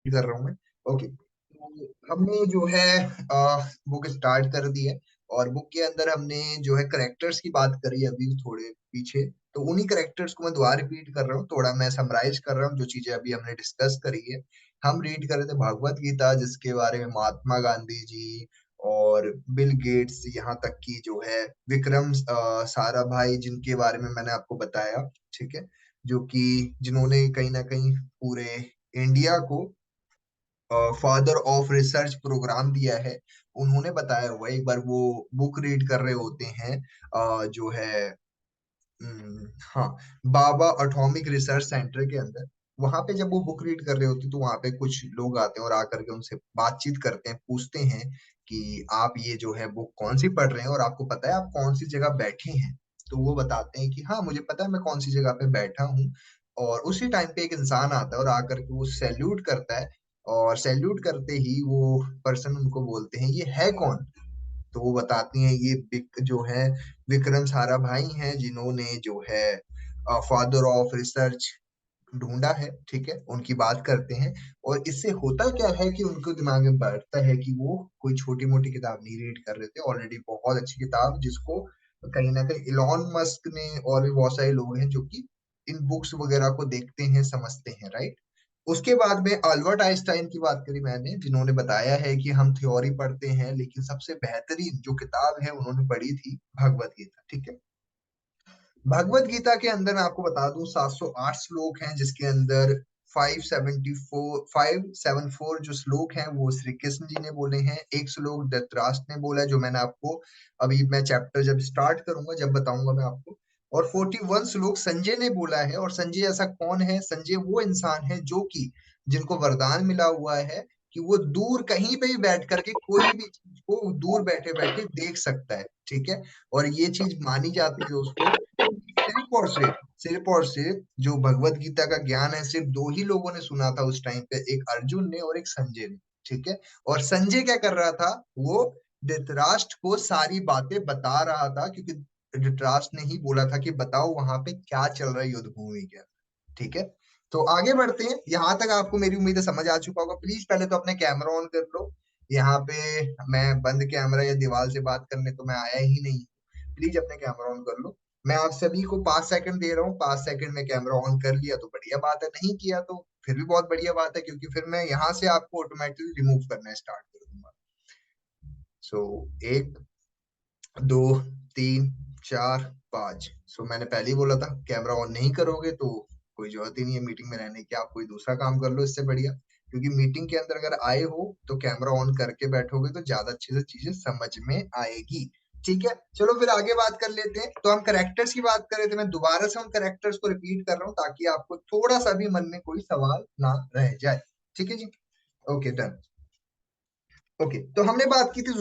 कर रहा हूँ मैं। ओके, तो हमने जो है बुक स्टार्ट कर दी है। और बुक के अंदर हमने जो है करेक्टर्स की बात करी अभी थोड़े पीछे। तो उन्हीं करेक्टर्स को मैं दोबारा रिपीट कर रहा हूँ, थोड़ा मैं समराइज कर रहा हूँ जो चीजें अभी हमने डिस्कस करी है। हम रीड कर रहे थे भगवत गीता, जिसके बारे में महात्मा गांधी जी और बिल गेट्स, यहाँ तक कि जो है विक्रम साराभाई, जिनके बारे में मैंने आपको बताया। ठीक है, जो कि जिन्होंने कहीं ना कहीं पूरे इंडिया को फादर ऑफ रिसर्च प्रोग्राम दिया है। उन्होंने बताया हुआ है, एक बार वो बुक रीड कर रहे होते हैं जो है हाँ, बाबा एटॉमिक रिसर्च सेंटर के अंदर। वहां पे जब वो बुक रीड कर रहे होते तो वहां पे कुछ लोग आते हैं और आकर के उनसे बातचीत करते हैं, पूछते हैं कि आप ये जो है बुक कौन सी पढ़ रहे हैं और आपको पता है आप कौन सी जगह बैठे हैं। तो वो बताते हैं कि हाँ, मुझे पता है मैं कौन सी जगह पे बैठा हूँ। और उसी टाइम पे एक इंसान आता है और आकर के वो सैल्यूट करता है। और सैल्यूट करते ही वो पर्सन उनको बोलते हैं, ये है कौन? तो वो बताती हैं, ये जो है विक्रम साराभाई हैं, जिन्होंने जो है फादर ऑफ रिसर्च ढूंढा है। ठीक है, उनकी बात करते हैं। और इससे होता क्या है कि उनको दिमाग में बैठता है कि वो कोई छोटी मोटी किताब नहीं रीड कर रहे थे, ऑलरेडी बहुत अच्छी किताब, जिसको कहीं ना कहीं इलॉन मस्क ने और भी बहुत सारे लोग हैं जो कि इन बुक्स वगैरह को देखते हैं, समझते हैं, राइट। उसके बाद में अल्बर्ट आइंस्टाइन की बात करी मैंने, जिन्होंने बताया है कि हम थ्योरी पढ़ते हैं लेकिन सबसे बेहतरीन जो किताब है उन्होंने पढ़ी थी भगवत गीता। ठीक है, भगवत गीता के अंदर मैं आपको बता दूं 708 श्लोक हैं, जिसके अंदर 574 जो श्लोक हैं वो श्री कृष्ण जी ने बोले हैं। एक श्लोक धृतराष्ट्र ने बोला है, जो मैंने आपको अभी मैं चैप्टर जब स्टार्ट करूंगा जब बताऊंगा मैं आपको। और 41 श्लोक संजय ने बोला है। और संजय ऐसा कौन है? संजय वो इंसान है जो कि जिनको वरदान मिला हुआ है कि वो दूर कहीं पे भी बैठ करके कोई भी चीज को दूर बैठे बैठे देख सकता है। ठीक है, और ये चीज मानी जाती है दोस्तों, सिर्फ और सिर्फ जो भगवत गीता का ज्ञान है सिर्फ दो ही लोगों ने सुना था उस टाइम पे, एक अर्जुन ने और एक संजय ने। ठीक है, और संजय क्या कर रहा था? वो धृतराष्ट्र को सारी बातें बता रहा था, क्योंकि धृतराष्ट्र ने ही बोला था कि बताओ वहां पे क्या चल रहा है युद्ध भूमि के। ठीक है, तो आगे बढ़ते हैं। यहाँ तक आपको मेरी उम्मीद है समझ आ चुका होगा। प्लीज पहले तो अपने कैमरा ऑन कर लो। यहाँ पे मैं बंद कैमरा या दीवार से बात करने तो मैं आया ही नहीं। प्लीज अपने कैमरा ऑन कर लो। मैं आप सभी को 5 सेकंड दे रहा हूँ, 5 सेकंड में कैमरा ऑन कर लिया तो बढ़िया बात है, नहीं किया तो फिर भी बहुत बढ़िया बात है, क्योंकि फिर मैं यहाँ से आपको ऑटोमेटिकली रिमूव करना स्टार्ट कर दूंगा। सो 1, 2, 3, 4, 5। सो मैंने पहले ही बोला था कैमरा ऑन नहीं करोगे तो कोई जरूरत ही नहीं है मीटिंग में रहने की, आप कोई दूसरा काम कर लो इससे बढ़िया। क्योंकि मीटिंग के अंदर अगर आए हो तो कैमरा ऑन करके बैठोगे तो ज्यादा अच्छे से चीजें समझ में आएगी। ठीक है, चलो फिर आगे बात कर लेते हैं। तो हम करेक्टर्स की बात कर रहे थे, मैं दोबारा से उन करेक्टर्स को रिपीट कर रहा हूँ ताकि आपको थोड़ा सा भी मन में कोई सवाल ना रह जाए। ठीक है जी, ओके डन। ओके, तो हमने बात की थी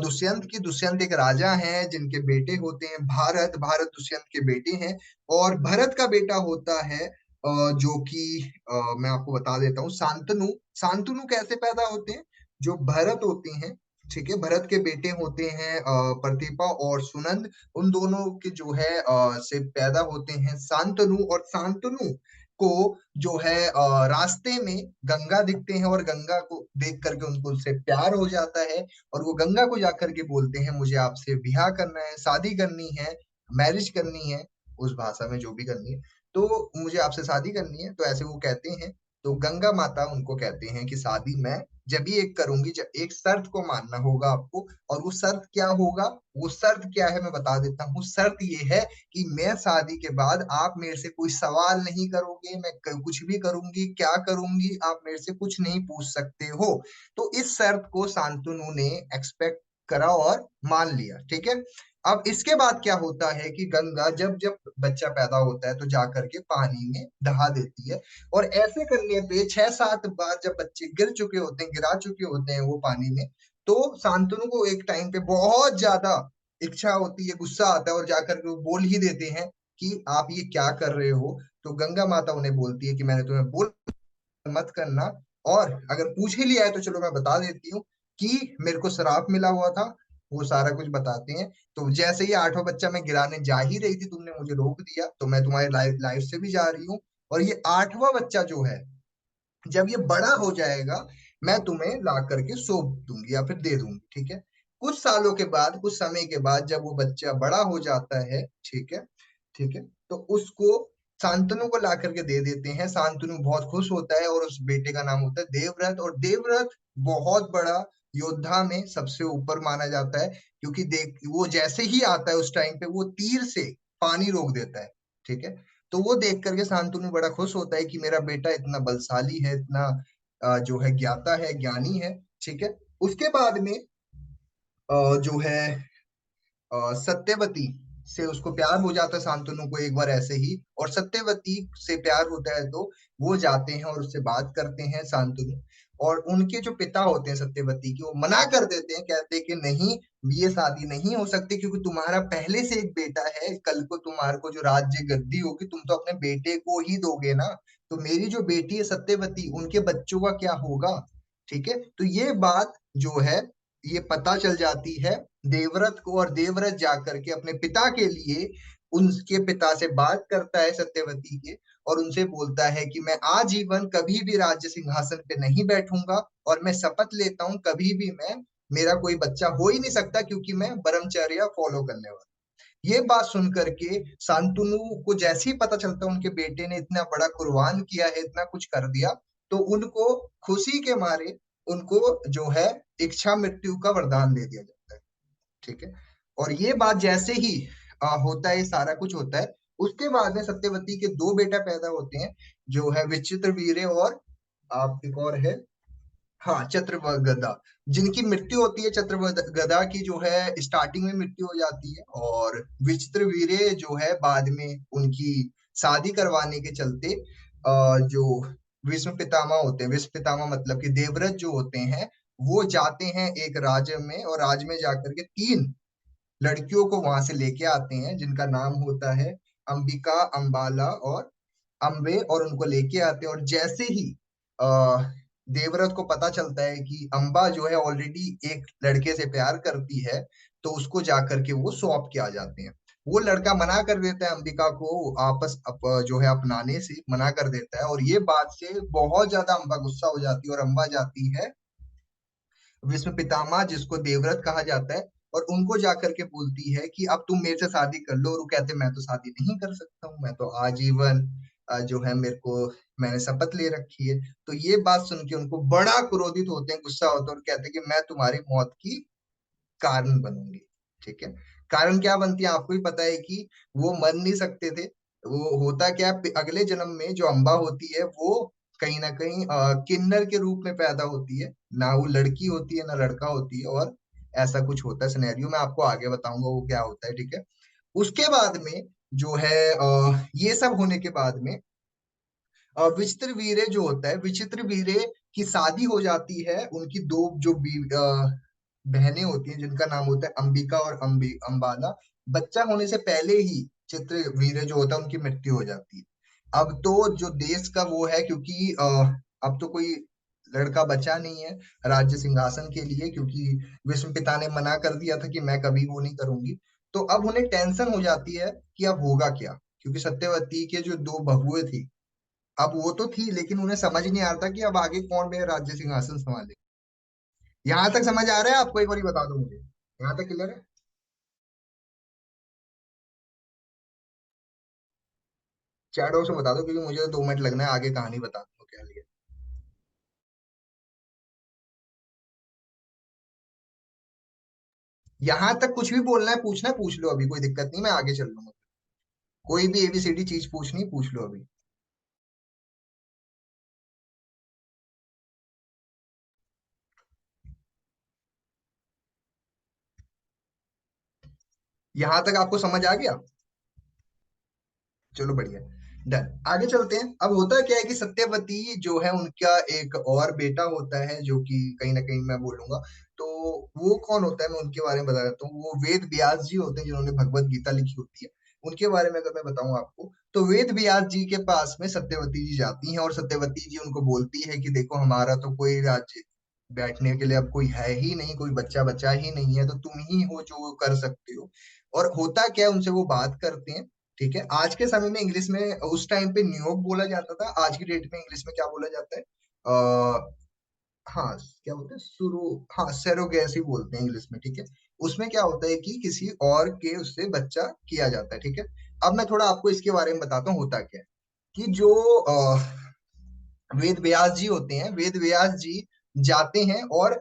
दुष्यंत की। दुष्यंत एक राजा हैं जिनके बेटे होते हैं भारत। भारत दुष्यंत के बेटे हैं। और भरत का बेटा होता है जो कि मैं आपको बता देता हूँ, शांतनु। शांतनु कैसे पैदा होते हैं? जो भरत होते हैं, ठीक है, भरत के बेटे होते हैं प्रतिपा और सुनंद। उन दोनों के जो है से पैदा होते हैं शांतनु। और शांतनु को जो है रास्ते में गंगा दिखते हैं और गंगा को देख करके उनको उनसे प्यार हो जाता है। और वो गंगा को जाकर के बोलते हैं, मुझे आपसे ब्याह करना है, शादी करनी है, मैरिज करनी है, उस भाषा में जो भी करनी है, तो मुझे आपसे शादी करनी है। तो ऐसे वो कहते हैं। तो गंगा माता उनको कहते हैं कि शादी मैं जब भी एक करूंगी, जब एक शर्त को मानना होगा आपको। और वो शर्त क्या होगा? वो शर्त क्या है मैं बता देता हूँ। शर्त ये है कि मैं शादी के बाद आप मेरे से कोई सवाल नहीं करोगे, मैं कुछ भी करूंगी, क्या करूंगी, आप मेरे से कुछ नहीं पूछ सकते हो। तो इस शर्त को शांतनु ने एक्सपेक्ट करा और मान लिया। ठीक है, अब इसके बाद क्या होता है कि गंगा जब जब बच्चा पैदा होता है तो जाकर के पानी में दहा देती है। और ऐसे करने पे 6-7 बार जब बच्चे गिर चुके होते हैं, गिरा चुके होते हैं वो पानी में, तो शांतनु को एक टाइम पे बहुत ज्यादा इच्छा होती है, गुस्सा आता है और जाकर के वो बोल ही देते हैं कि आप ये क्या कर रहे हो। तो गंगा माता उन्हें बोलती है कि मैंने तुम्हें बोल मत करना। और अगर पूछ ही लिया है तो चलो मैं बता देती हूँ कि मेरे को श्राप मिला हुआ था। वो सारा कुछ बताते हैं। तो जैसे ही 8वां बच्चा मैं गिराने जा ही रही थी, तुमने मुझे रोक दिया, तो मैं तुम्हारी लाइफ लाइफ से भी जा रही हूँ। और ये 8वां बच्चा जो है जब ये बड़ा हो जाएगा मैं तुम्हें ला करके सौंप दूंगी या फिर दे दूंगी, ठीक है। कुछ सालों के बाद, कुछ समय के बाद जब वो बच्चा बड़ा हो जाता है, ठीक है, ठीक है, तो उसको शांतनु को ला करके दे देते हैं। शांतनु बहुत खुश होता है और उस बेटे का नाम होता है देवव्रत। और देवव्रत बहुत बड़ा योद्धा में सबसे ऊपर माना जाता है, क्योंकि देख वो जैसे ही आता है उस टाइम पे वो तीर से पानी रोक देता है, ठीक है। तो वो देख करके शांतनु बड़ा खुश होता है कि मेरा बेटा इतना बलशाली है, इतना जो है ज्ञाता है, ज्ञानी है, ठीक है। उसके बाद में जो है सत्यवती से उसको प्यार हो जाता है शांतनु को एक बार ऐसे ही। और सत्यवती से प्यार होता है तो वो जाते हैं और उससे बात करते हैं शांतनु। और उनके जो पिता होते हैं सत्यवती के, वो मना कर देते हैं, कहते हैं कि नहीं, ये शादी नहीं हो सकती, क्योंकि तुम्हारा पहले से एक बेटा है, कल को तुम्हारे को जो राज्य गद्दी होगी तुम तो अपने बेटे को ही दोगे ना। तो मेरी जो बेटी है सत्यवती, उनके बच्चों का क्या होगा, ठीक है। तो ये बात जो है ये पता चल जाती है देवव्रत को। और देवव्रत जाकर के अपने पिता के लिए उनके पिता से बात करता है सत्यवती के, और उनसे बोलता है कि मैं आजीवन कभी भी राज्य सिंहासन पे नहीं बैठूंगा, और मैं शपथ लेता हूँ कभी भी मैं मेरा कोई बच्चा हो ही नहीं सकता, क्योंकि मैं ब्रह्मचर्य फॉलो करने वाला। ये बात सुन करके शांतनु को जैसे ही पता चलता है उनके बेटे ने इतना बड़ा कुर्बान किया है, इतना कुछ कर दिया, तो उनको खुशी के मारे उनको जो है इच्छा मृत्यु का वरदान दे दिया जाता है, ठीक है। और ये बात जैसे ही होता है, सारा कुछ होता है, उसके बाद में सत्यवती के दो बेटा पैदा होते हैं, जो है विचित्र वीर्य और आप एक और है, हाँ, चत्रगदा, जिनकी मृत्यु होती है। चत्रगदा की जो है स्टार्टिंग में मृत्यु हो जाती है, और विचित्र वीर्य जो है बाद में उनकी शादी करवाने के चलते जो विष्णु पितामह होते हैं, विष्णु पितामह मतलब कि देवव्रत जो होते हैं, वो जाते हैं एक राज्य में, और राज्य में जाकर के तीन लड़कियों को वहां से लेके आते हैं, जिनका नाम होता है अंबिका, अंबाला और अम्बे। और उनको लेके आते हैं, और जैसे ही आ, देवव्रत को पता चलता है कि अम्बा जो है ऑलरेडी एक लड़के से प्यार करती है, तो उसको जाकर के वो सौंप के आ जाते हैं। वो लड़का मना कर देता है अंबिका को जो है अपनाने से मना कर देता है, और ये बात से बहुत ज्यादा अम्बा गुस्सा हो जाती है, और अम्बा जाती है विष्णु पितामह, जिसको देवव्रत कहा जाता है, और उनको जाकर के बोलती है कि अब तुम मेरे से शादी कर लो। और वो कहते मैं तो शादी नहीं कर सकता हूँ, मैं तो आजीवन जो है मेरे को मैंने शपथ ले रखी है। तो ये बात सुन के उनको बड़ा क्रोधित होते हैं, गुस्सा होता है, और कहते हैं कि मैं तुम्हारी मौत की कारण बनूंगी, ठीक है। कारण क्या बनती है आपको भी पता है कि वो मर नहीं सकते थे। वो होता क्या है, अगले जन्म में जो अम्बा होती है वो कहीं ना कहीं किन्नर के रूप में पैदा होती है, ना वो लड़की होती है ना लड़का होती है। और ऐसा कुछ होता है सिनेरियो, मैं आपको आगे बताऊंगा वो क्या होता है, ठीक है। उसके बाद में जो है ये सब होने के बाद में विचित्र वीर्य जो होता है, विचित्र वीर्य की शादी हो जाती है। उनकी दो जो बहनें होती हैं, जिनका नाम होता है अंबिका और अंबाला। बच्चा होने से पहले ही चित्र वीर्य जो होता है उनकी मृत्यु हो जाती है। अब तो जो देश का वो है, क्योंकि अब तो कोई लड़का बचा नहीं है राज्य सिंहासन के लिए, क्योंकि विष्णु पिता ने मना कर दिया था कि मैं कभी वो नहीं करूंगी। तो अब उन्हें टेंशन हो जाती है कि अब होगा क्या, क्योंकि सत्यवती के जो दो बहुएं थी, अब वो तो थी, लेकिन उन्हें समझ नहीं आ रहा था कि अब आगे कौन मेरा राज्य सिंहासन संभाले। यहाँ तक समझ आ रहा है आपको? एक बार बता दो मुझे, यहाँ तक क्लियर है? चैट बॉक्स में बता दो, क्योंकि मुझे तो 2 मिनट लगना है, आगे कहानी बता दो क्या लिए। यहाँ तक कुछ भी बोलना है, पूछना है, पूछ लो अभी, कोई दिक्कत नहीं, मैं आगे चल लूंगा। कोई भी एबीसीडी चीज पूछनी, पूछ लो अभी। यहाँ तक आपको समझ आ गया? चलो बढ़िया, डन, आगे चलते हैं। अब होता क्या है कि सत्यवती जो है उनका एक और बेटा होता है, जो कि कहीं ना कहीं मैं बोलूंगा, तो वो कौन होता है मैं उनके बारे में बता देता हूँ। वो वेद व्यास जी होते हैं, जिन्होंने भगवत गीता लिखी होती है। उनके बारे में अगर मैं बताऊं आपको, तो वेद व्यास जी के पास में सत्यवती जी जाती हैं, और सत्यवती जी उनको बोलती है कि देखो हमारा तो कोई राज्य बैठने के लिए अब कोई है ही नहीं, कोई बच्चा बच्चा ही नहीं है, तो तुम ही हो जो कर सकते हो। और होता क्या है, उनसे वो बात करते हैं, ठीक है। आज के समय में इंग्लिश में उस टाइम पे न्यूयॉर्क बोला जाता था, आज की डेट में इंग्लिश में क्या बोला जाता है? हाँ क्या बोलते हैं, हाँ सेरोगेसी बोलते हैं इंग्लिश में, ठीक है। उसमें क्या होता है कि किसी और के उससे बच्चा किया जाता है, ठीक है। अब मैं थोड़ा आपको इसके बारे में बताता हूँ होता क्या है। कि जो वेद व्यास जी होते हैं, वेद व्यास जी जाते हैं और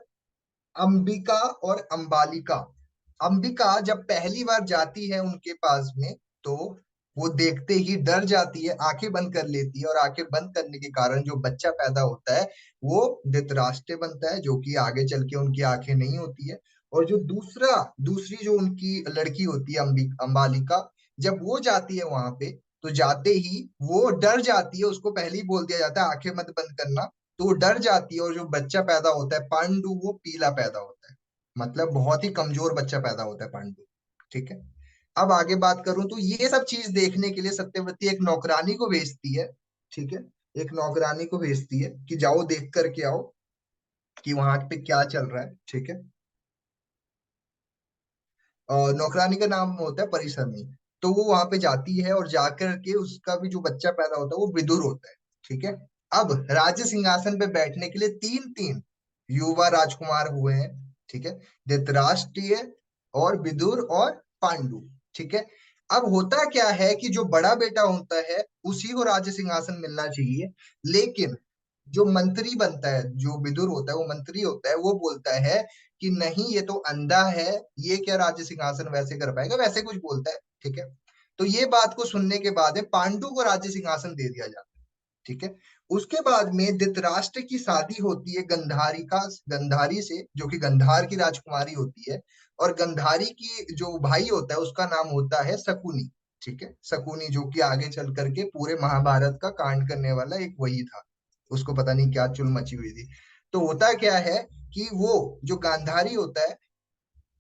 अंबिका और अंबालिका, अंबिका जब पहली बार जाती है उनके पास में, तो वो देखते ही डर जाती है, आंखें बंद कर लेती है, और आंखें बंद करने के कारण जो बच्चा पैदा होता है वो धृतराष्ट्र बनता है, जो कि आगे चल के उनकी आंखें नहीं होती है। और जो दूसरी जो उनकी लड़की होती है अंबालिका, जब वो जाती है वहां पे, तो जाते ही वो डर जाती है, उसको पहले ही बोल दिया जाता है आंखें मत बंद करना। तो वो डर जाती है, और जो बच्चा पैदा होता है पांडु, वो पीला पैदा होता है। मतलब बहुत ही कमजोर बच्चा पैदा होता है पांडु, ठीक है। अब आगे बात करूं तो ये सब चीज देखने के लिए सत्यवती एक नौकरानी को भेजती है, ठीक है। एक नौकरानी को भेजती है कि जाओ देख करके आओ कि वहां पे क्या चल रहा है, ठीक है। और नौकरानी का नाम होता है परिसरनी। तो वो वहां पे जाती है, और जाकर के उसका भी जो बच्चा पैदा होता है वो विदुर होता है, ठीक है। अब राज्य सिंहासन पे बैठने के लिए तीन तीन युवा राजकुमार हुए हैं, ठीक है। धृतराष्ट्रीय और विदुर और पांडु, ठीक है। अब होता क्या है कि जो बड़ा बेटा होता है उसी को राज्य सिंहासन मिलना चाहिए, लेकिन जो मंत्री बनता है, जो विदुर होता है, वो मंत्री होता है, वो बोलता है कि नहीं ये तो अंधा है, ये क्या राज्य सिंहासन वैसे कर पाएगा, वैसे कुछ बोलता है, ठीक है। तो ये बात को सुनने के बाद में पांडु को राज्य सिंहासन दे दिया जाता है, ठीक है। उसके बाद में धृतराष्ट्र की शादी होती है गंधारी से, जो कि गंधार की राजकुमारी होती है। और गंधारी की जो भाई होता है उसका नाम होता है शकुनी, ठीक है। शकुनी जो कि आगे चल करके पूरे महाभारत का कांड करने वाला एक वही था, उसको पता नहीं क्या चुल मची हुई थी। तो होता क्या है कि वो जो गांधारी होता है,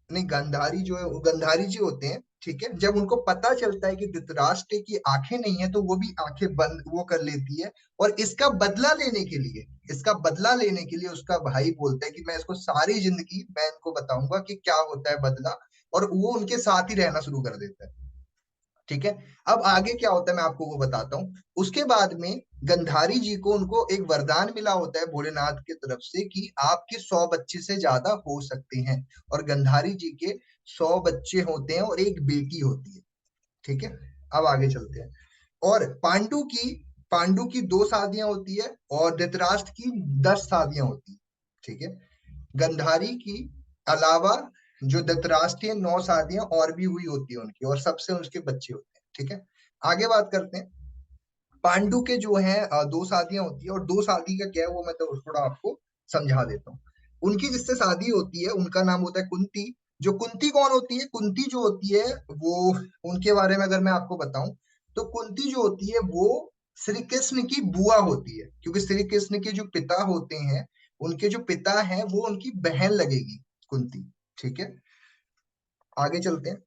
नहीं गांधारी जो है वो गंधारी जी होते हैं, ठीक है। जब उनको पता चलता है कि धृतराष्ट्र की आंखें नहीं है, तो वो भी आंखें बंद वो कर लेती है। और इसका बदला लेने के लिए उसका भाई बोलता है कि मैं इसको सारी जिंदगी मैं इनको बताऊंगा कि क्या होता है बदला। और वो उनके साथ ही रहना शुरू कर देता है, ठीक है। अब आगे क्या होता है मैं आपको वो बताता हूँ। उसके बाद में गंधारी जी को उनको एक वरदान मिला होता है भोलेनाथ की तरफ से कि आपके 100 बच्चे से ज्यादा हो सकते हैं। और गंधारी जी के 100 बच्चे होते हैं और एक बेटी होती है, ठीक है। अब आगे चलते हैं। और पांडु की 2 शादियां होती है, और धृतराष्ट्र की 10 शादियां होती है, ठीक है। गंधारी की अलावा जो धृतराष्ट्र है 9 शादियां और भी हुई होती है उनकी, और सबसे उसके बच्चे होते हैं, ठीक है। आगे बात करते हैं। पांडु के जो है 2 शादियां होती है, और 2 शादी का क्या है वो मैं तो थोड़ा आपको समझा देता हूँ। उनकी जिससे शादी होती है उनका नाम होता है कुंती। जो कुंती कौन होती है, कुंती जो होती है वो, उनके बारे में अगर मैं आपको बताऊं, तो कुंती जो होती है वो श्री कृष्ण की बुआ होती है, क्योंकि श्री कृष्ण के जो पिता होते हैं, उनके जो पिता हैं वो उनकी बहन लगेगी कुंती, ठीक है। आगे चलते हैं।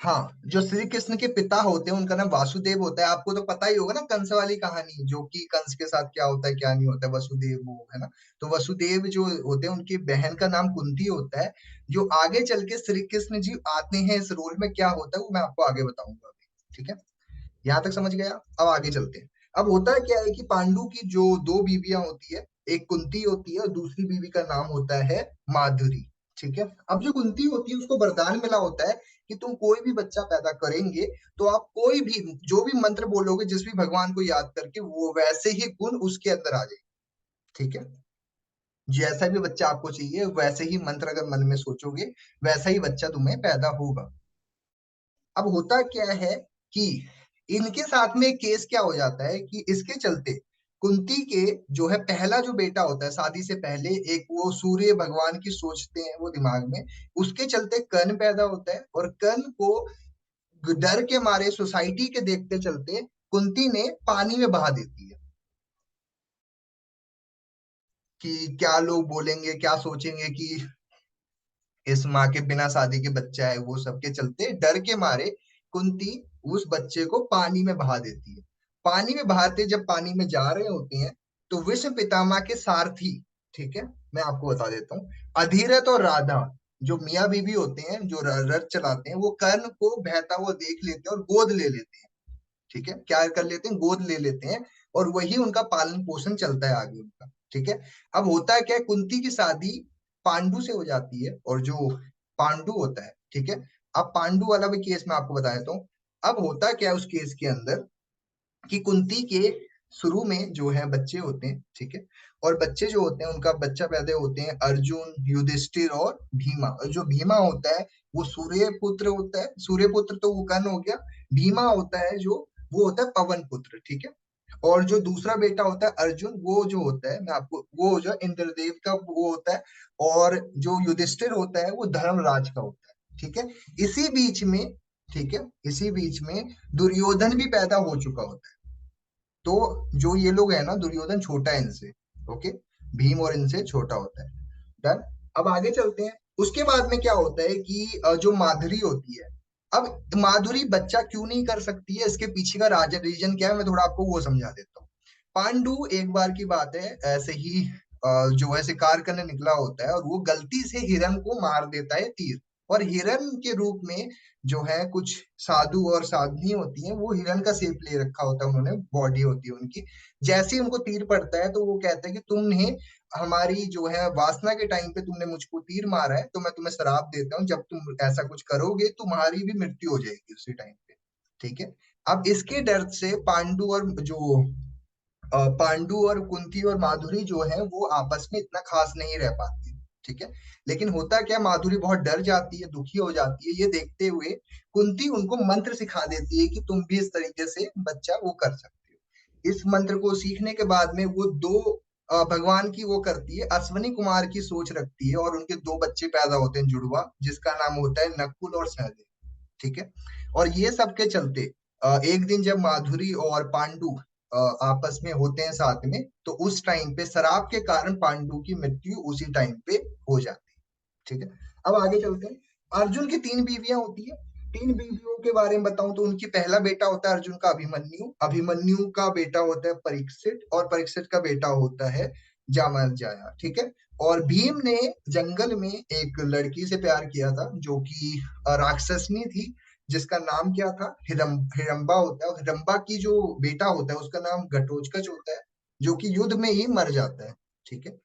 हाँ, जो श्री कृष्ण के पिता होते हैं उनका नाम वासुदेव होता है। आपको तो पता ही होगा ना कंस वाली कहानी, जो कि कंस के साथ क्या होता है क्या नहीं होता है, वसुदेव वो है ना। तो वसुदेव जो होते हैं उनकी बहन का नाम कुंती होता है। जो आगे चल के श्री कृष्ण जी आते हैं इस रोल में, क्या होता है वो मैं आपको आगे बताऊंगा अभी, ठीक है। यहाँ तक समझ गया। अब आगे चलते हैं। अब होता है क्या है कि पांडु की जो 2 बीवियां होती है, एक कुंती होती है और दूसरी बीवी का नाम होता है माधुरी, ठीक है। अब जो कुंती होती है उसको वरदान मिला होता है कि तुम कोई भी बच्चा पैदा करेंगे, तो आप कोई भी जो भी मंत्र बोलोगे जिस भी भगवान को याद करके, वो वैसे ही गुण उसके अंदर आ जाए, ठीक है। जैसा भी बच्चा आपको चाहिए वैसे ही मंत्र अगर मन में सोचोगे, वैसा ही बच्चा तुम्हें पैदा होगा। अब होता क्या है कि इनके साथ में केस क्या हो जाता है कि इसके चलते कुंती के जो है पहला जो बेटा होता है शादी से पहले, एक वो सूर्य भगवान की सोचते हैं वो दिमाग में, उसके चलते कर्ण पैदा होता है। और कर्ण को डर के मारे सोसाइटी के देखते चलते कुंती ने पानी में बहा देती है कि क्या लोग बोलेंगे, क्या सोचेंगे कि इस माँ के बिना शादी के बच्चा है, वो सबके चलते डर के मारे कुंती उस बच्चे को पानी में बहा देती है। पानी में बहाते जब पानी में जा रहे होते हैं, तो विश्व पितामह के सारथी, ठीक है, मैं आपको बता देता हूँ, अधिरथ और राधा, जो मियाँ बीवी होते हैं, जो रथ चलाते हैं, वो कर्ण को बहता हुआ देख लेते हैं और गोद ले लेते हैं। ठीक है, क्या कर लेते हैं, गोद ले लेते हैं, और वही उनका पालन पोषण चलता है आगे उनका। ठीक है। अब होता है क्या, कुंती की शादी पांडु से हो जाती है, और जो पांडु होता है, ठीक है। अब पांडु वाला भी केस मैं आपको बता देता हूँ। अब होता क्या है उस केस के अंदर, कि कुंती के शुरू में जो है बच्चे होते हैं, ठीक है। और बच्चे जो होते हैं, उनका बच्चा पैदा होते हैं अर्जुन, युधिष्ठिर और भीमा। और जो भीमा होता है वो सूर्य पुत्र होता है। सूर्य पुत्र तो वो कर्ण हो गया। भीमा होता है जो, वो होता है पवन पुत्र, ठीक है। और जो दूसरा बेटा होता है अर्जुन, वो जो होता है, मैं आपको, वो जो इंद्रदेव का वो होता है। और जो युधिष्ठिर होता है वो धर्मराज का होता है, ठीक है। इसी बीच में, ठीक है, इसी बीच में दुर्योधन भी पैदा हो चुका होता है। तो जो ये लोग है ना, दुर्योधन छोटा है इनसे। ओके। भीम और इनसे छोटा होता है। डन। अब आगे चलते हैं। उसके बाद में क्या होता है कि जो माधुरी होती है। अब माधुरी बच्चा क्यों नहीं कर सकती है, इसके पीछे का राज रीजन क्या है, मैं थोड़ा आपको वो समझा देता हूँ। पांडु, एक बार की बात है, ऐसे ही जो है शिकार करने निकला होता है, और वो गलती से हिरण को मार देता है तीर। और हिरण के रूप में जो है कुछ साधु और साध्वी होती हैं, वो हिरण का शेप ले रखा होता है उन्होंने, बॉडी होती है उनकी। जैसे ही उनको तीर पड़ता है तो वो कहते हैं कि तुमने हमारी जो है वासना के टाइम पे तुमने मुझको तीर मारा है, तो मैं तुम्हें श्राप देता हूँ, जब तुम ऐसा कुछ करोगे तुम्हारी भी मृत्यु हो जाएगी उसी टाइम पे। ठीक है। अब इसके डर से पांडु और जो पांडु और कुंती और माधुरी जो है वो आपस में इतना खास नहीं रह पाती। ठीक है। लेकिन होता क्या, माधुरी बहुत डर जाती है, दुखी हो जाती है, ये देखते हुए कुंती उनको मंत्र सिखा देती है कि तुम भी इस तरीके से बच्चा वो कर सकते हो। इस मंत्र को सीखने के बाद में वो दो भगवान की वो करती है, अश्वनी कुमार की सोच रखती है, और उनके दो बच्चे पैदा होते हैं जुड़वा, जिसका नाम होता है नकुल और सहदेव। ठीक है। और ये सब के चलते एक दिन जब माधुरी और पांडु आपस में होते हैं साथ में, तो उस टाइम पे शराब के कारण पांडु की मृत्यु उसी टाइम पे हो जाती है। ठीक है। अब आगे चलते हैं। अर्जुन की तीन बीवियां होती है। तीन बीवियों के बारे में बताऊं तो उनकी पहला बेटा होता है अर्जुन का अभिमन्यु। अभिमन्यु का बेटा होता है परीक्षित, और परीक्षित का बेटा होता है जामलजाया। ठीक है। और भीम ने जंगल में एक लड़की से प्यार किया था, जो कि राक्षसनी थी, जिसका नाम क्या था, हिडम्बा होता है। और हिडम्बा की जो बेटा होता है उसका नाम घटोत्कच होता है, जो कि युद्ध में ही मर जाता है। ठीक है।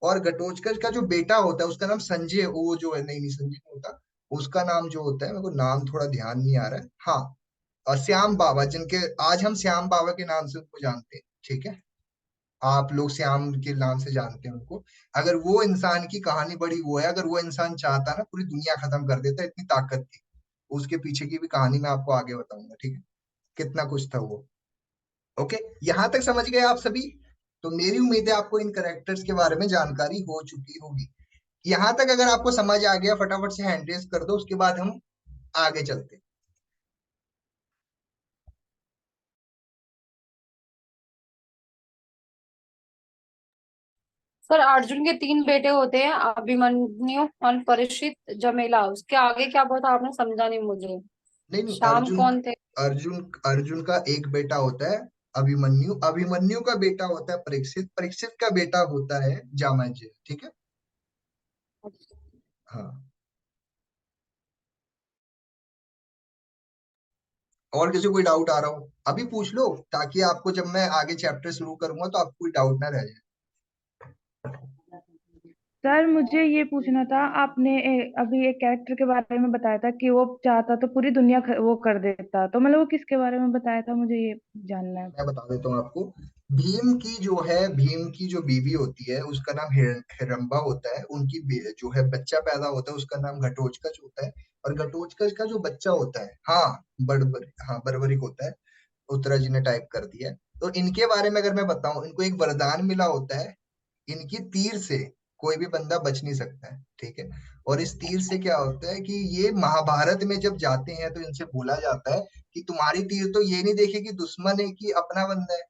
और घटोत्कच का जो बेटा होता है उसका नाम संजय, वो जो है, नहीं नहीं संजय नहीं होता। उसका नाम जो होता है, मेरे को नाम थोड़ा ध्यान नहीं आ रहा है, हाँ, श्याम बाबा, जिनके आज हम श्याम बाबा के नाम से उनको जानते हैं। ठीक है। आप लोग श्याम के नाम से जानते हैं उनको। अगर वो इंसान की कहानी बड़ी वो है, अगर वो इंसान चाहता ना पूरी दुनिया खत्म कर देता, इतनी ताकत थी। उसके पीछे की भी कहानी मैं आपको आगे बताऊंगा, ठीक है। कितना कुछ था वो। ओके। यहाँ तक समझ गए आप सभी? तो मेरी उम्मीद है आपको इन करेक्टर्स के बारे में जानकारी हो चुकी होगी। यहाँ तक अगर आपको समझ आ गया, फटाफट से हैंड रेस कर दो, उसके बाद हम आगे चलते हैं। सर, अर्जुन के तीन बेटे होते हैं, अभिमन्यु और परीक्षित, जमेला। उसके आगे क्या बोला था आपने, समझा नहीं मुझे। नहीं नहीं, शाम अर्जुन, कौन थे? अर्जुन अर्जुन का एक बेटा होता है अभिमन्यु। अभिमन्यु का बेटा होता है परीक्षित। परीक्षित का बेटा होता है जामज। ठीक है। हाँ। और किसी को कोई डाउट आ रहा हो अभी पूछ लो, ताकि आपको जब मैं आगे चैप्टर शुरू करूंगा तो आपको कोई डाउट ना रह जाए। सर मुझे ये पूछना था, आपने अभी एक कैरेक्टर के बारे में बताया था कि वो चाहता तो पूरी दुनिया वो कर देता, तो मतलब वो किसके बारे में बताया था, मुझे ये जानना है। मैं बता देता हूँ आपको। भीम की जो है, भीम की जो बीवी होती है उसका नाम हिरंबा होता है। उनकी जो है बच्चा पैदा होता है उसका नाम घटोत्कच होता है। और घटोत्कच का जो बच्चा होता है, हाँ, हाँ, बर्बरिक होता है। उत्तरा जी ने टाइप कर दिया है। तो इनके बारे में अगर मैं बताऊं, इनको एक वरदान मिला होता है। इनकी तीर से कोई भी बंदा बच नहीं सकता है, ठीक है। और इस तीर से क्या होता है कि ये महाभारत में जब जाते हैं तो इनसे बोला जाता है कि तुम्हारी तीर तो ये नहीं देखेगी दुश्मन है कि अपना बंदा है।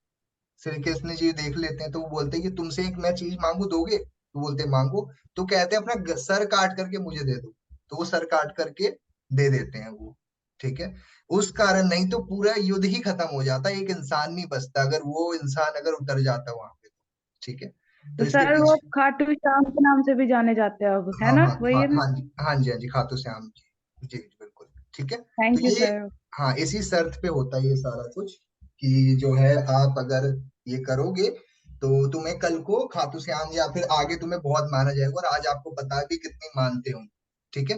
श्री कृष्ण जी देख लेते हैं तो वो बोलते हैं कि तुमसे एक मैं चीज मांगू, दोगे? तो बोलते हैं मांगो। तो कहते हैं अपना सर काट करके मुझे दे दो। तो वो सर काट करके दे देते हैं वो। ठीक है। उस कारण, नहीं तो पूरा युद्ध ही खत्म हो जाता, एक इंसान नहीं बचता अगर वो इंसान अगर उतर जाता वहां पे तो। ठीक है। तो तो इसके सर वो पीछे, खाटू श्याम के नाम से भी जाने जाते हैं अब, है हाँ ना? हाँ वही हाँ है ना? हाँ जी हाँ जी हाँ जी, खाटू श्याम जी जी बिल्कुल। ठीक है। तो थैंक यू ये, सर। हाँ, इसी शर्त पे होता है ये सारा कुछ, कि जो है आप अगर ये करोगे तो तुम्हें कल को खाटू श्याम या फिर आगे तुम्हें बहुत माना जाएगा, और आज आपको पता भी कितनी मानते हो। ठीक है।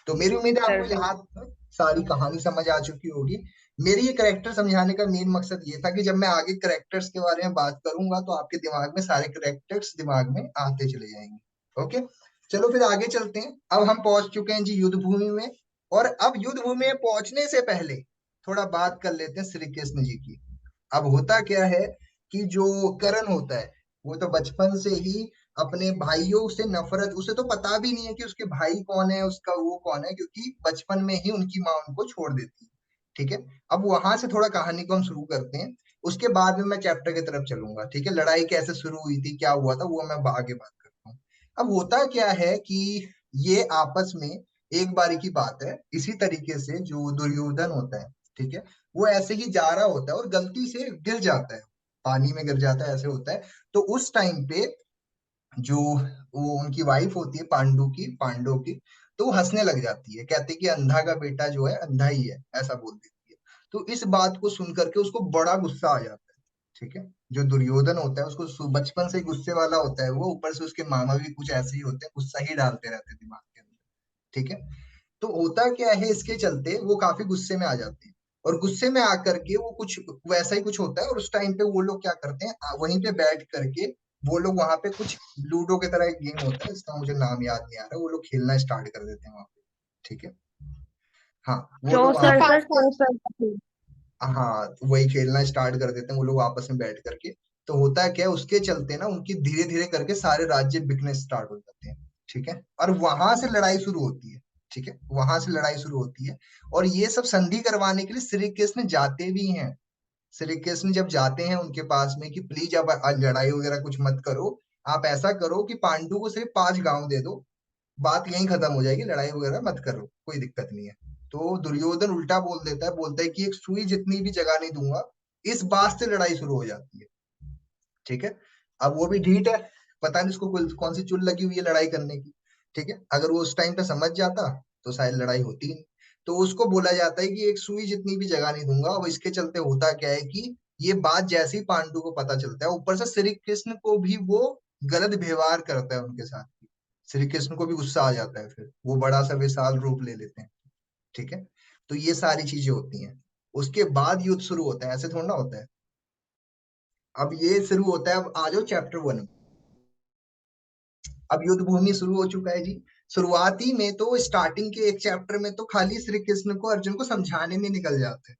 तो मेरी उम्मीद है आपको सर यहाँ तक सारी कहानी समझ आ चुकी होगी। मेरी ये करेक्टर समझाने का मेन मकसद ये था कि जब मैं आगे करेक्टर्स के बारे में बात करूंगा तो आपके दिमाग में सारे करेक्टर्स दिमाग में आते चले जाएंगे। ओके, चलो फिर आगे चलते हैं। अब हम पहुंच चुके हैं जी युद्ध भूमि में, और अब युद्ध भूमि में पहुंचने से पहले थोड़ा बात कर लेते हैं श्री कृष्ण जी की। अब होता क्या है कि जो करण होता है, वो तो बचपन से ही अपने भाइयों से नफरत, उसे तो पता भी नहीं है कि उसके भाई कौन है, उसका वो कौन है, क्योंकि बचपन में ही उनकी माँ उनको छोड़ देती है। ठीक है। अब वहां से थोड़ा कहानी को हम शुरू करते हैं, उसके बाद में मैं चैप्टर की तरफ चलूंगा। ठीक है, लड़ाई कैसे शुरू हुई थी, क्या हुआ था, वो मैं आगे बात करता हूँ। अब होता क्या है कि ये आपस में, एक बारी की बात है, इसी तरीके से जो दुर्योधन होता है, ठीक है, वो ऐसे ही जा रहा होता है और गलती से गिर जाता है, पानी में गिर जाता है, ऐसे होता है। तो उस टाइम पे जो वो उनकी वाइफ होती है पांडु की, तो वो हंसने लग जाती है, कहती है कि अंधा का बेटा जो है अंधा ही है, ऐसा बोल देती है। तो इस बात को सुन करके उसको बड़ा गुस्सा आ जाता है। ठीक है। जो दुर्योधन होता है उसको बचपन से ही गुस्से वाला होता है वो, ऊपर से उसके मामा भी कुछ ऐसे ही होते हैं, गुस्सा ही डालते रहते हैं दिमाग के अंदर। ठीक है। तो होता क्या है, इसके चलते वो काफी गुस्से में आ जाते हैं, और गुस्से में आकर के वो कुछ वैसा ही कुछ होता है, और उस टाइम पे वो लोग क्या करते हैं, वहीं पे बैठ करके वो लोग वहां पे कुछ लूडो की तरह एक गेम होता है, इसका मुझे नाम याद नहीं आ रहा, वो लोग खेलना स्टार्ट कर देते हैं वहां पे। ठीक है। हाँ, वो लोग अच्छा, चौसर सर, पास पास। चौसर। हाँ, वही खेलना स्टार्ट कर देते हैं वो लोग आपस में बैठ करके। तो होता है क्या है, उसके चलते ना उनकी धीरे धीरे करके सारे राज्य बिकने स्टार्ट हो जाते हैं। ठीक है। और वहां से लड़ाई शुरू होती है। ठीक है, वहां से लड़ाई शुरू होती है, और ये सब संधि करवाने के लिए श्री कृष्ण जाते भी हैं। श्री कृष्ण जब जाते हैं उनके पास में कि प्लीज अब आज लड़ाई वगैरह कुछ मत करो, आप ऐसा करो कि पांडु को सिर्फ 5 गांव दे दो, बात यहीं खत्म हो जाएगी, लड़ाई वगैरह मत करो, कोई दिक्कत नहीं है। तो दुर्योधन उल्टा बोल देता है, बोलता है कि एक सुई जितनी भी जगह नहीं दूंगा। इस बात से लड़ाई शुरू हो जाती है। ठीक है। अब वो भी ढीठ है, पता नहीं उसको कौन सी चुल लगी हुई है लड़ाई करने की। ठीक है, अगर वो उस टाइम पे समझ जाता तो शायद लड़ाई होती ही नहीं। तो उसको बोला जाता है कि एक सुई जितनी भी जगह नहीं दूंगा। अब इसके चलते होता क्या है कि ये बात जैसे ही पांडु को पता चलता है, ऊपर से श्री कृष्ण को भी वो गलत व्यवहार करता है उनके साथ। श्री कृष्ण को भी गुस्सा आ जाता है, फिर वो बड़ा सा विशाल रूप ले लेते हैं। ठीक है। तो ये सारी चीजें होती हैं, उसके बाद युद्ध शुरू होता है, ऐसे थोड़ा ना होता है। अब ये शुरू होता है, अब आ जाओ चैप्टर 1। अब युद्ध भूमि शुरू हो चुका है जी। शुरुआती में तो स्टार्टिंग के एक चैप्टर में तो खाली श्री कृष्ण को अर्जुन को समझाने में निकल जाते हैं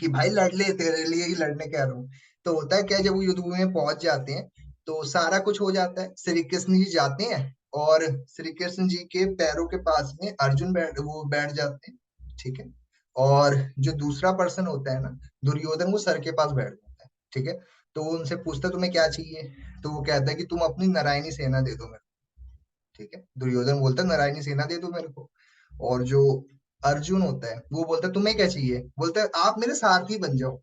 कि भाई लड़ ले, तेरे लिए ही लड़ने कह रहा हूँ। तो होता है क्या, जब वो युद्ध भूमि में पहुंच जाते हैं तो सारा कुछ हो जाता है, श्री कृष्ण जी जाते हैं, और श्री कृष्ण जी के पैरों के पास में अर्जुन वो बैठ जाते हैं। ठीक है। और जो दूसरा पर्सन होता है ना, दुर्योधन, वो सर के पास बैठ जाता है। ठीक है। तो वो उनसे पूछता है तुम्हें क्या चाहिए, तो वो कहता है कि तुम अपनी नारायणी सेना दे दो मेरे को। ठीक है, दुर्योधन बोलता है नारायणी सेना दे दो मेरे को। और जो अर्जुन होता है वो बोलता है तुम्हें क्या चाहिए, बोलता है आप मेरे सारथी बन जाओ।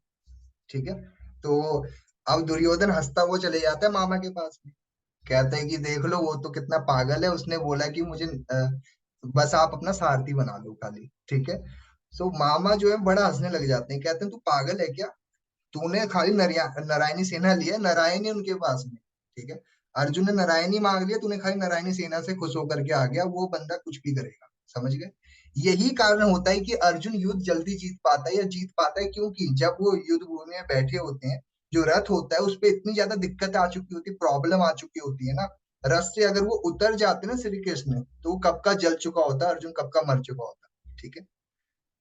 ठीक है। तो अब दुर्योधन हंसता हुआ चले जाता है मामा के पास में, कहता है कि देख लो वो तो कितना पागल है, उसने बोला कि मुझे बस आप अपना सारथी बना लो खाली। ठीक है। सो मामा जो है बड़ा हंसने लग जाते हैं, कहते हैं तू पागल है क्या, तूने खाली नारायणी सेना लिया, नारायण है उनके पास में। ठीक है। अर्जुन ने नारायणी मांग लिया, तूने खाली नारायणी सेना से खुश होकर के आ गया, वो बंदा कुछ भी करेगा। समझ गए। यही कारण होता है कि अर्जुन युद्ध जल्दी जीत पाता है, या जीत पाता है क्योंकि जब वो युद्ध भूमि में बैठे होते हैं, जो रथ होता है उस पे इतनी ज्यादा दिक्कत आ चुकी होती है, प्रॉब्लम आ चुकी होती है ना, रथ से अगर वो उतर जाते ना श्री कृष्ण, तो वो कब का जल चुका होता है, अर्जुन कब का मर चुका होता है। ठीक है।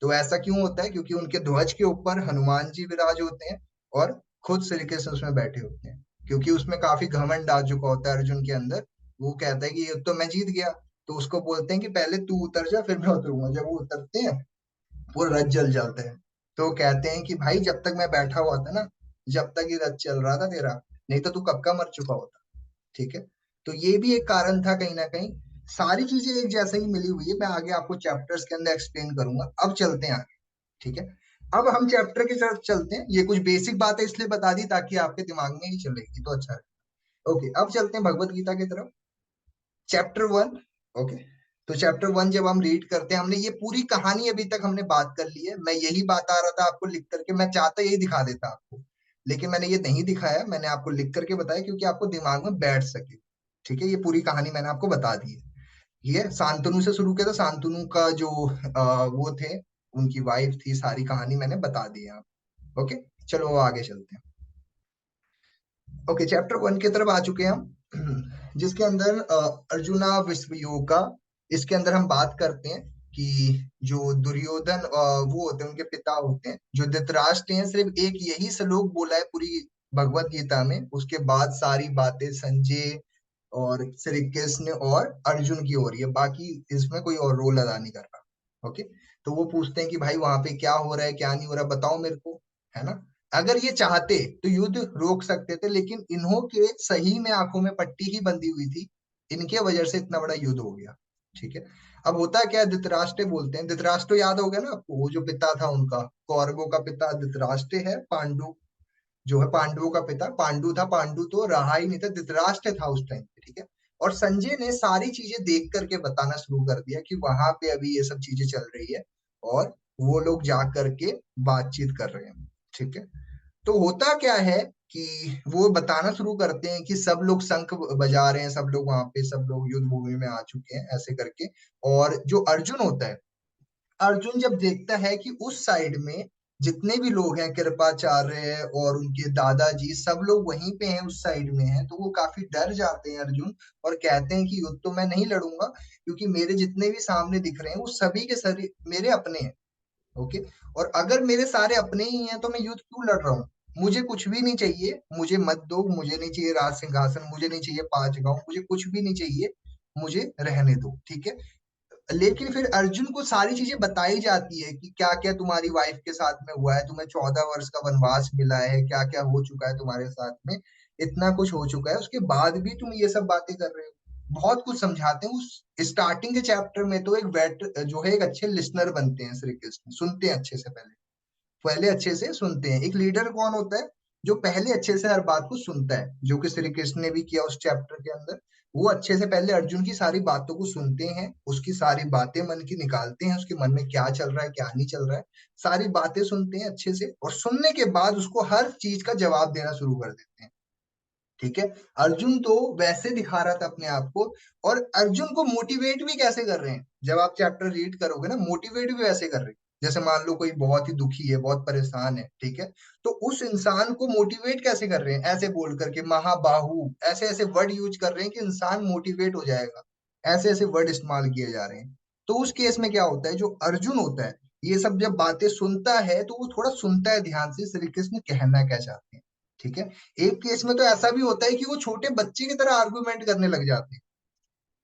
तो ऐसा क्यों होता है, क्योंकि उनके ध्वज के ऊपर हनुमान जी विराज होते हैं, और खुद श्री कृष्ण उसमें बैठे होते हैं, क्योंकि उसमें काफी घमंड आ चुका होता है अर्जुन के अंदर। वो कहता है कि ये तो मैं जीत गया। तो उसको बोलते हैं कि पहले तू उतर जा फिर मैं उतरूंगा। जब वो उतरते हैं पूरा रथ जल जाता है। तो वो कहते हैं कि भाई जब तक मैं बैठा हुआ था ना, जब तक ये रथ चल रहा था तेरा, नहीं तो तू कब का मर चुका होता। ठीक है। तो ये भी एक कारण था कहीं ना कहीं। सारी चीजें एक जैसे ही मिली हुई है, मैं आगे आपको चैप्टर्स के अंदर एक्सप्लेन करूंगा। अब चलते हैं आगे। ठीक है। अब हम चैप्टर की तरफ चलते हैं, ये कुछ बेसिक बातें इसलिए बता दी ताकि आपके दिमाग में ही चलेगी तो अच्छा है। ओके, अब चलते हैं भगवत गीता की तरफ। चैप्टर 1। ओके, तो चैप्टर 1 जब हम रीड करते हैं, हमने ये पूरी कहानी अभी तक हमने बात कर ली है। मैं यही बात आ रहा था आपको लिख करके, मैं चाहता यही दिखा देता आपको, लेकिन मैंने ये नहीं दिखाया, मैंने आपको लिख करके बताया क्योंकि आपको दिमाग में बैठ सके। ठीक है, ये पूरी कहानी मैंने आपको बता दी है। ये शांतनु से शुरू किया था, शांतनु का जो वो थे, उनकी वाइफ थी, सारी कहानी मैंने बता दी है आप। ओके, चलो आगे चलते हैं। ओके, चैप्टर 1 की तरफ आ चुके हैं हम, जिसके अंदर अर्जुना विश्व योग का, इसके अंदर हम बात करते हैं कि जो दुर्योधन वो होते हैं, उनके पिता होते हैं जो धृतराष्ट्र हैं, सिर्फ एक यही श्लोक बोला है पूरी भगवत गीता में, उसके बाद सारी बातें संजय और श्री कृष्ण और अर्जुन की हो रही है, बाकी इसमें कोई और रोल अदा नहीं कर रहा। ओके, तो वो पूछते हैं कि भाई वहां पे क्या हो रहा है, क्या नहीं हो रहा, बताओ मेरे को, है ना। अगर ये चाहते तो युद्ध रोक सकते थे, लेकिन इन्हों के सही में आंखों में पट्टी ही बंधी हुई थी, इनके वजह से इतना बड़ा युद्ध हो गया। ठीक है, अब होता क्या है, धृतराष्ट्र बोलते हैं, धृतराष्ट्र याद हो गया ना आपको, वो जो पिता था उनका, कौरवों का पिता धृतराष्ट्र है, पांडु जो है पांडवों का पिता पांडु था, पांडु तो रहा ही नहीं था, धृतराष्ट्र था उस टाइम पे। ठीक है, और संजय ने सारी चीजें देख करके बताना शुरू कर दिया कि वहां पे अभी ये सब चीजें चल रही है, और वो लोग जा करके बातचीत कर रहे हैं। ठीक है, तो होता क्या है कि वो बताना शुरू करते हैं कि सब लोग शंख बजा रहे हैं, सब लोग वहां पे, सब लोग युद्ध भूमि में आ चुके हैं, ऐसे करके। और जो अर्जुन होता है, अर्जुन जब देखता है कि उस साइड में जितने भी लोग हैं, कृपाचार्य और उनके दादाजी, सब लोग वहीं पे हैं, उस साइड में हैं, तो वो काफी डर जाते हैं अर्जुन, और कहते हैं कि युद्ध तो मैं नहीं लड़ूंगा, क्योंकि मेरे जितने भी सामने दिख रहे हैं वो सभी के सभी मेरे अपने हैं। ओके, और अगर मेरे सारे अपने ही हैं तो मैं युद्ध क्यों लड़ रहा हूँ। मुझे कुछ भी नहीं चाहिए, मुझे मत दो, मुझे नहीं चाहिए राज सिंहासन, मुझे नहीं चाहिए 5 गांव, मुझे कुछ भी नहीं चाहिए, मुझे रहने दो। ठीक है, लेकिन फिर अर्जुन को सारी चीजें बताई जाती है कि क्या क्या तुम्हारी वाइफ के साथ में हुआ है, तुम्हें 14 वर्ष का वनवास मिला है, क्या क्या हो चुका है तुम्हारे साथ में, इतना कुछ हो चुका है, उसके बाद भी तुम ये सब बातें कर रहे हो। बहुत कुछ समझाते हैं। उस स्टार्टिंग के चैप्टर में तो एक वेट जो है, एक अच्छे लिसनर बनते हैं श्री कृष्ण, सुनते हैं अच्छे से, पहले पहले अच्छे से सुनते हैं। एक लीडर कौन होता है, जो पहले अच्छे से हर बात को सुनता है, जो कि श्री कृष्ण ने भी किया उस चैप्टर के अंदर। वो अच्छे से पहले अर्जुन की सारी बातों को सुनते हैं, उसकी सारी बातें मन की निकालते हैं, उसके मन में क्या चल रहा है क्या नहीं चल रहा है, सारी बातें सुनते हैं अच्छे से, और सुनने के बाद उसको हर चीज का जवाब देना शुरू कर देते हैं। ठीक है, अर्जुन तो वैसे दिखा रहा था अपने आप को, और अर्जुन को मोटिवेट भी कैसे कर रहे हैं, जब आप चैप्टर रीड करोगे ना, मोटिवेट भी वैसे कर रहे हैं जैसे मान लो कोई बहुत ही दुखी है, बहुत परेशान है। ठीक है, तो उस इंसान को मोटिवेट कैसे कर रहे हैं, ऐसे बोल करके, महाबाहु, ऐसे ऐसे वर्ड यूज कर रहे हैं कि इंसान मोटिवेट हो जाएगा, ऐसे ऐसे वर्ड इस्तेमाल किए जा रहे हैं। तो उस केस में क्या होता है, जो अर्जुन होता है, ये सब जब बातें सुनता है तो वो थोड़ा सुनता है ध्यान से, श्री कृष्ण कहना क्या चाहते हैं। ठीक है, एक केस में तो ऐसा भी होता है कि वो छोटे बच्चे की तरह आर्गुमेंट करने लग जाते हैं,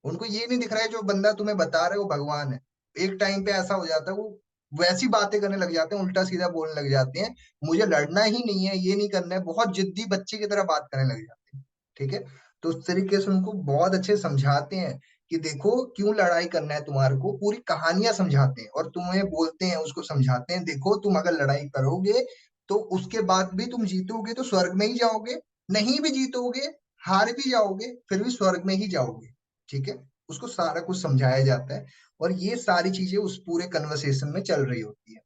उनको ये नहीं दिख रहा है जो बंदा तुम्हें बता रहा है वो भगवान है। एक टाइम पे ऐसा हो जाता है, वो वैसी बातें करने लग जाते हैं, उल्टा सीधा बोलने लग जाते हैं, मुझे लड़ना ही नहीं है, ये नहीं करना है, बहुत जिद्दी बच्चे की तरह बात करने लग जाते हैं। ठीक है, तो उस तरीके से उनको बहुत अच्छे से समझाते हैं कि देखो क्यों लड़ाई करना है तुम्हारे को, पूरी कहानियां समझाते हैं, और तुम्हें बोलते हैं, उसको समझाते हैं, देखो तुम अगर लड़ाई करोगे तो उसके बाद भी तुम जीतोगे तो स्वर्ग में ही जाओगे, नहीं भी जीतोगे, हार भी जाओगे, फिर भी स्वर्ग में ही जाओगे। ठीक है, उसको सारा कुछ समझाया जाता है, और ये सारी चीजें उस पूरे कन्वर्सेशन में चल रही होती है।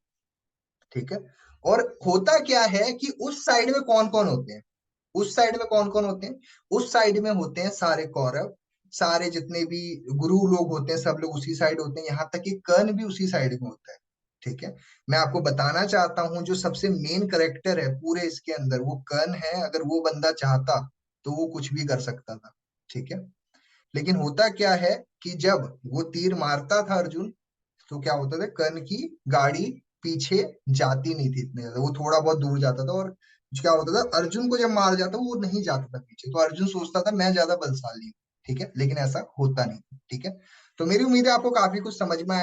ठीक है, और होता क्या है कि उस साइड में कौन कौन होते हैं, उस साइड में कौन कौन होते हैं, उस साइड में होते हैं सारे कौरव, सारे जितने भी गुरु लोग होते हैं, सब लोग उसी साइड होते हैं, यहाँ तक कि कर्ण भी उसी साइड में होता है। ठीक है, मैं आपको बताना चाहता हूँ, जो सबसे मेन करेक्टर है पूरे इसके अंदर वो कर्ण है, अगर वो बंदा चाहता तो वो कुछ भी कर सकता था। ठीक है, लेकिन होता क्या है कि जब वो तीर मारता था अर्जुन, तो क्या होता था, कर्ण की गाड़ी पीछे जाती नहीं थी इतने ज्यादा, वो थोड़ा बहुत दूर जाता था, और क्या होता था, अर्जुन को जब मार जाता वो नहीं जाता था पीछे, तो अर्जुन सोचता था मैं ज्यादा बलशाली हूँ। ठीक है, लेकिन ऐसा होता नहीं। ठीक है, तो मेरी उम्मीद है आपको काफी कुछ समझ में आया